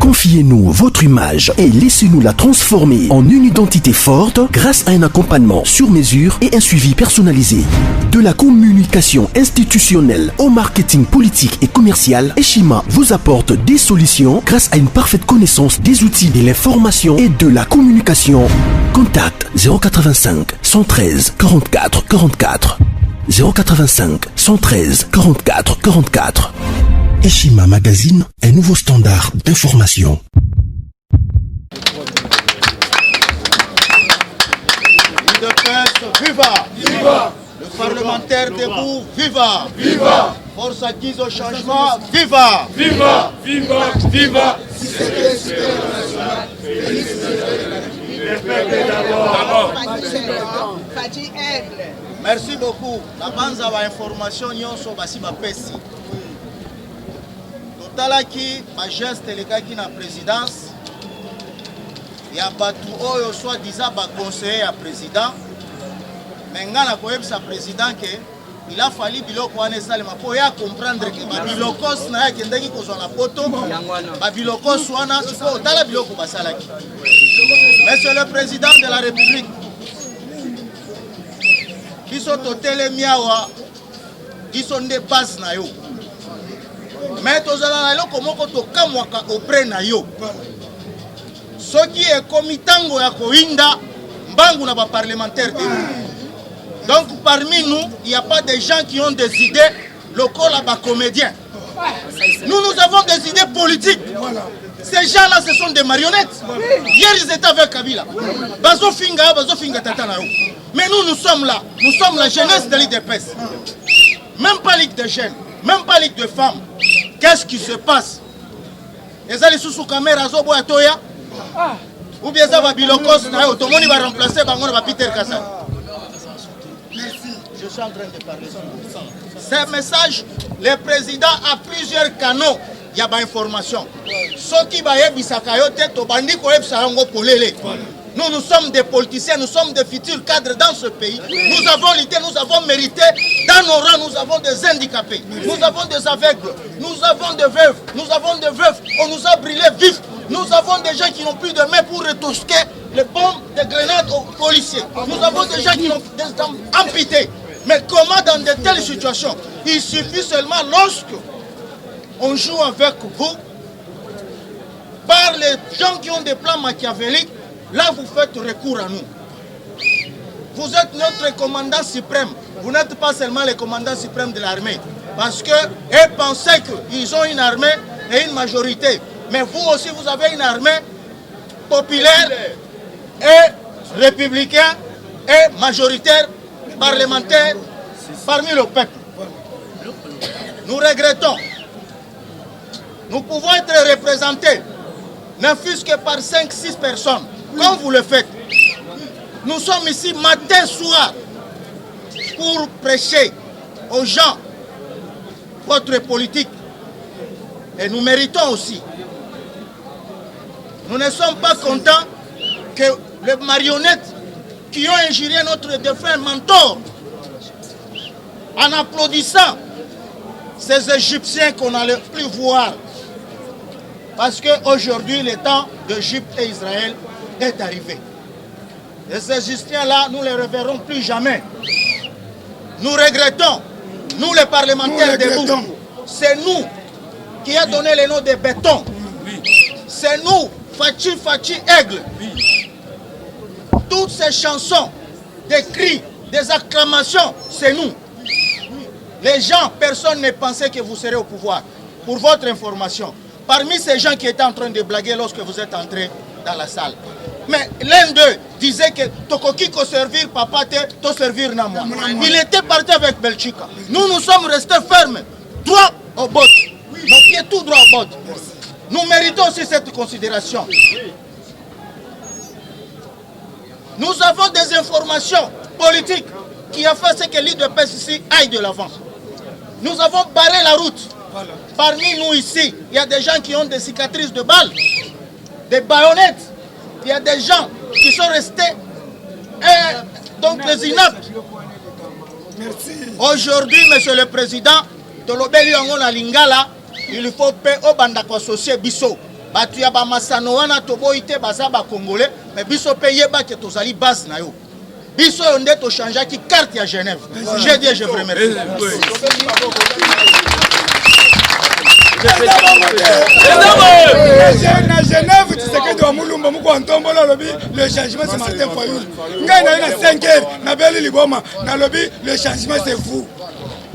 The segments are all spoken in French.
Confiez-nous votre image et laissez-nous la transformer en une identité forte grâce à un accompagnement sur mesure et un suivi personnalisé. De la communication institutionnelle au marketing politique et commercial, Eshima vous apporte des solutions grâce à une parfaite connaissance des outils de l'information et de la communication. Contact 085 113 44 44 085 113 44 44. Eshima Magazine, un nouveau standard d'information. De presse, viva! Viva! Le parlementaire debout, viva! Viva! Force acquise au changement, viva! Viva! Viva! Viva! Merci beaucoup. La banza wa information nyonso basi bapesi. Totalaki ma geste lekaki na présidence. Ya batu oyo soi-disant ba conseiller à président. Mais ngana koyebisa président que il a fallu biloko wana esalema po ya comprendre que ba bilokos na ya kendaki kozwa na poto ba bilokos wana siko tala biloko basalaki. Monsieur le président de la République, biso totelemi awa biso nde base na yo. Mais tozala na eloko moko tokamwaka auprès na yo. Soki ekomi tango ya koinda mbangu na ba parlementaire de nous. Donc parmi nous, il n'y a pas de gens qui ont des idées locaux là-bas comédiens. Nous avons des idées politiques. Ces gens-là, ce sont des marionnettes. Hier, ils étaient avec Kabila. Bazo Finga Tatana. Mais nous sommes là. Nous sommes la jeunesse de l'IDPS. Même pas Ligue de jeunes, même pas Ligue de femmes. Qu'est-ce qui se passe? Les allez sous caméra, Zobo Atoya. Ou bien ça va Bilokos, tout le monde va remplacer Peter Kassa. Je suis en train de parler. Ce message, le président a plusieurs canaux. Il y a des informations. Nous sommes des politiciens, nous sommes des futurs cadres dans ce pays. Nous avons l'idée, nous avons mérité. Dans nos rangs, nous avons des handicapés. Nous avons des aveugles. Nous avons des veuves. Nous avons des veuves. On nous a brûlés vifs. Nous avons des gens qui n'ont plus de main pour retosquer les bombes, des grenades aux policiers. Nous avons des gens qui ont des jambes amputées. Mais comment dans de telles situations? Il suffit seulement lorsque on joue avec vous, par les gens qui ont des plans machiavéliques, là vous faites recours à nous. Vous êtes notre commandant suprême. Vous n'êtes pas seulement le commandant suprême de l'armée. Parce qu'ils pensaient qu'ils ont une armée et une majorité. Mais vous aussi, vous avez une armée populaire et républicaine et majoritaire, parlementaire, parmi le peuple. Nous regrettons. Nous pouvons être représentés, ne fût-ce que par 5-6 personnes, comme vous le faites. Nous sommes ici matin, soir, pour prêcher aux gens votre politique. Et nous méritons aussi. Nous ne sommes pas contents que les marionnettes qui ont injurié notre défunt mentor, en applaudissant ces Égyptiens qu'on n'allait plus voir. Parce qu'aujourd'hui, le temps d'Égypte et Israël est arrivé. Et ces Égyptiens-là, nous ne les reverrons plus jamais. Nous regrettons, nous les parlementaires debout, c'est nous qui avons donné le nom de béton. C'est nous, Fachi Aigle. Toutes ces chansons, des cris, des acclamations, c'est nous. Les gens, personne ne pensait que vous serez au pouvoir. Pour votre information, parmi ces gens qui étaient en train de blaguer lorsque vous êtes entrés dans la salle, mais l'un d'eux disait que Tokokiko servir papa te servir na moi. Il était parti avec Belchika. Nous sommes restés fermes, droit au bottes. Nos pieds tout droit au bottes. Nous méritons aussi cette considération. Nous avons des informations politiques qui ont fait ce que l'IDPS ici aille de l'avant. Nous avons barré la route. Parmi nous ici, il y a des gens qui ont des cicatrices de balles, des baïonnettes. Il y a des gens qui sont restés donc les inaptes. Aujourd'hui, Monsieur le Président, il faut payer au bandako associé Bisso. Batu ya ba masano wana toboyi te baza ba congolais mais biso pe yeba ke tozali base na yo. Biso yo nde to changer ki carte ya Genève. Je dis je vous remercie. Na Genève, tu sais que tu Moulumba Mouko Antombolo lobby, le changement c'est Martin Fayoul. Ngai na 5 heures, na Beli Liboma, na lobby, le changement c'est fou.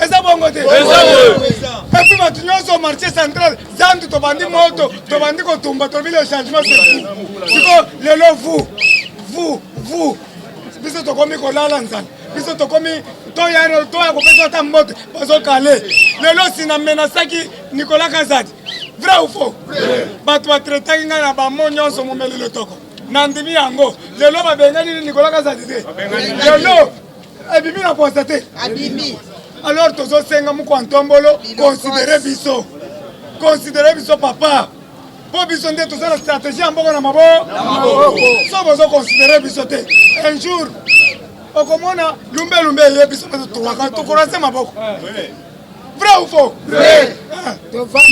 Et ça bon côté. Et puis maintenant sur le marché central, Zandu Tobandi Moto, Tobandi Kotumba, Tobi le changement c'est fou. C'est le lot vous. Biso to komi ko lalanzana. Biso to komi to ya ko pesa ta moto, bazo kale. Le lot sina menasaki Nicolas Kazadi. Vrai ou faux? Bato ba traiter nga na ba monyo so momeli le toko. Nandimi yango. Le lot ba bengani Nicolas Kazadi te. Le lot Abimi na constaté. Abimi. Alors tozo senga mu kwantombolo considérer biso. Considérer biso papa. Pour biso nde tozo la stratégie amboko na mabo. So bozo considérer biso te. Un jour okomona lumbe ye biso to waka to koranse maboko. Vrai ou faux? Vrai.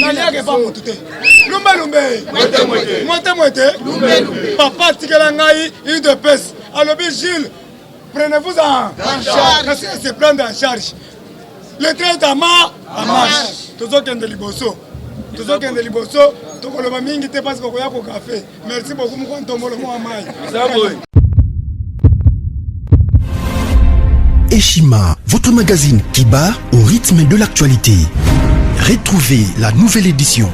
Naliake pas motuté. Lumbe. Moite. Papa tikela ngai une de pèse. Alobi Gilles, prenez-vous en charge. C'est prendre en charge. Le train est à marche. Tozo kende liboso. Tokoloba mingi te parce que koya ko café. Merci beaucoup mon kontombolo mo amai. Eshima, votre magazine qui bat au rythme de l'actualité. Retrouvez la nouvelle édition.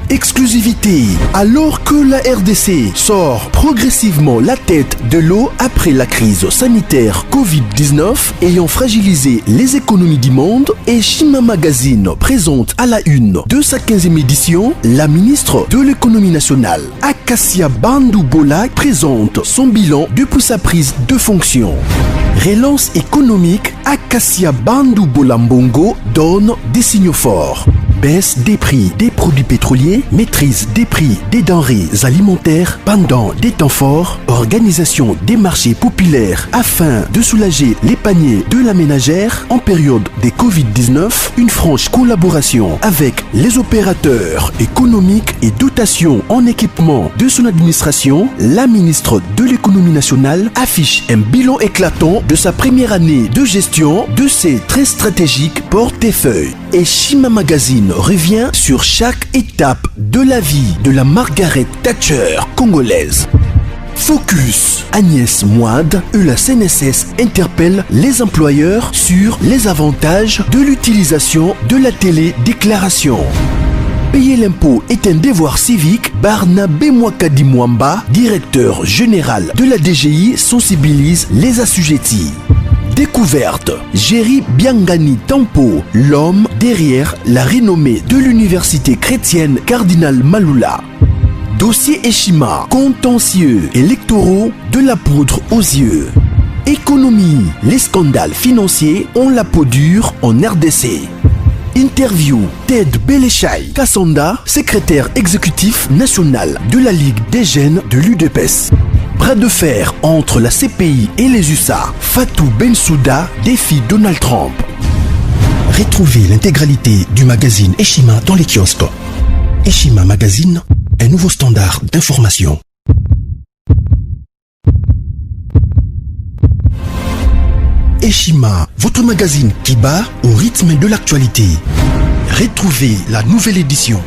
Exclusivité, alors que la RDC sort progressivement la tête de l'eau après la crise sanitaire Covid-19 ayant fragilisé les économies du monde, Eshima Magazine présente à la une de sa 15e édition la ministre de l'économie nationale, Acacia Bandou Bola, présente son bilan depuis sa prise de fonction. Relance économique, Acacia Bandou Bola Mbongo donne des signaux forts. Baisse des prix des produits pétroliers, maîtrise des prix des denrées alimentaires pendant des temps forts, organisation des marchés populaires afin de soulager les paniers de la ménagère en période de Covid-19, une franche collaboration avec les opérateurs économiques et dotation en équipement de son administration, la ministre de l'économie nationale affiche un bilan éclatant de sa première année de gestion de ses très stratégiques portefeuilles. Eshima Magazine revient sur chaque étape de la vie de la Margaret Thatcher congolaise. Focus, Agnès Moide et la CNSS interpellent les employeurs sur les avantages de l'utilisation de la télédéclaration. Payer l'impôt est un devoir civique. Barnabé Mwakadi Mwamba, directeur général de la DGI, sensibilise les assujettis. Découverte, Jerry Biangani Tampo, l'homme derrière la renommée de l'université chrétienne Cardinal Malula. Dossier Eshima, contentieux électoraux de la poudre aux yeux. Économie, les scandales financiers ont la peau dure en RDC. Interview, Ted Belechai Kassonda, secrétaire exécutif national de la Ligue des jeunes de l'UDPS. Bras de fer entre la CPI et les USA. Fatou Bensouda défie Donald Trump. Retrouvez l'intégralité du magazine Eshima dans les kiosques. Eshima Magazine, un nouveau standard d'information. Eshima, votre magazine qui bat au rythme de l'actualité. Retrouvez la nouvelle édition.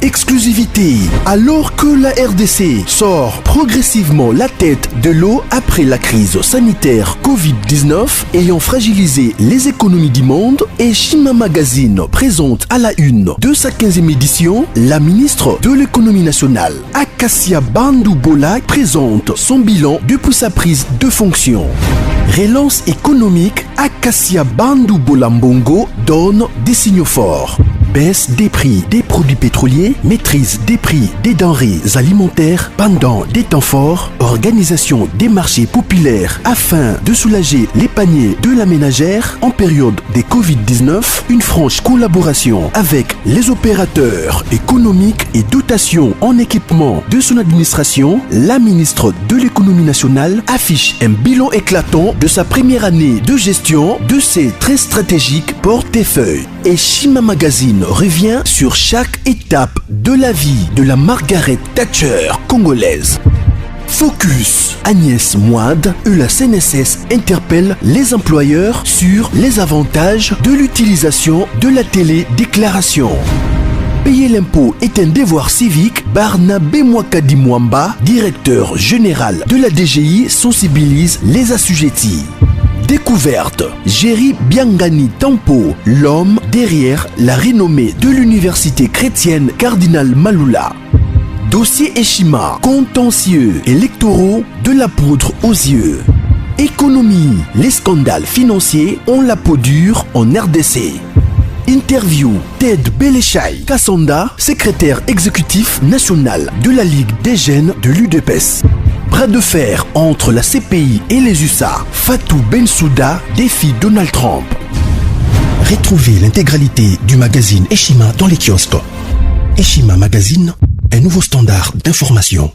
Exclusivité, alors que la RDC sort progressivement la tête de l'eau après la crise sanitaire Covid-19 ayant fragilisé les économies du monde, Eshima Magazine présente à la une de sa 15e édition la ministre de l'économie nationale, Acacia Bandou Bola, présente son bilan depuis sa prise de fonction. Relance économique, Acacia Bandou Bola Mbongo donne des signaux forts. Baisse des prix des produits pétroliers, maîtrise des prix des denrées alimentaires pendant des temps forts, organisation des marchés populaires afin de soulager les paniers de la ménagère en période de Covid-19, une franche collaboration avec les opérateurs économiques et dotation en équipement de son administration, la ministre de l'économie nationale affiche un bilan éclatant de sa première année de gestion de ses très stratégiques portefeuille. Eshima Magazine revient sur chaque étape de la vie de la Margaret Thatcher congolaise. Focus. Agnès Moide et la CNSS interpellent les employeurs sur les avantages de l'utilisation de la télédéclaration. Payer l'impôt est un devoir civique. Barnabé Mwakadi Mwamba, directeur général de la DGI, sensibilise les assujettis. Découverte. Jerry Biangani Tampo, l'homme derrière la renommée de l'université chrétienne Cardinal Malula. Dossier Eshima, contentieux électoraux, de la poudre aux yeux. Économie, les scandales financiers ont la peau dure en RDC. Interview, Ted Belechai Kassonda, secrétaire exécutif national de la Ligue des jeunes de l'UDPS. Bras de fer entre la CPI et les USA. Fatou Bensouda défie Donald Trump. Retrouvez l'intégralité du magazine Eshima dans les kiosques. Eshima Magazine, un nouveau standard d'information.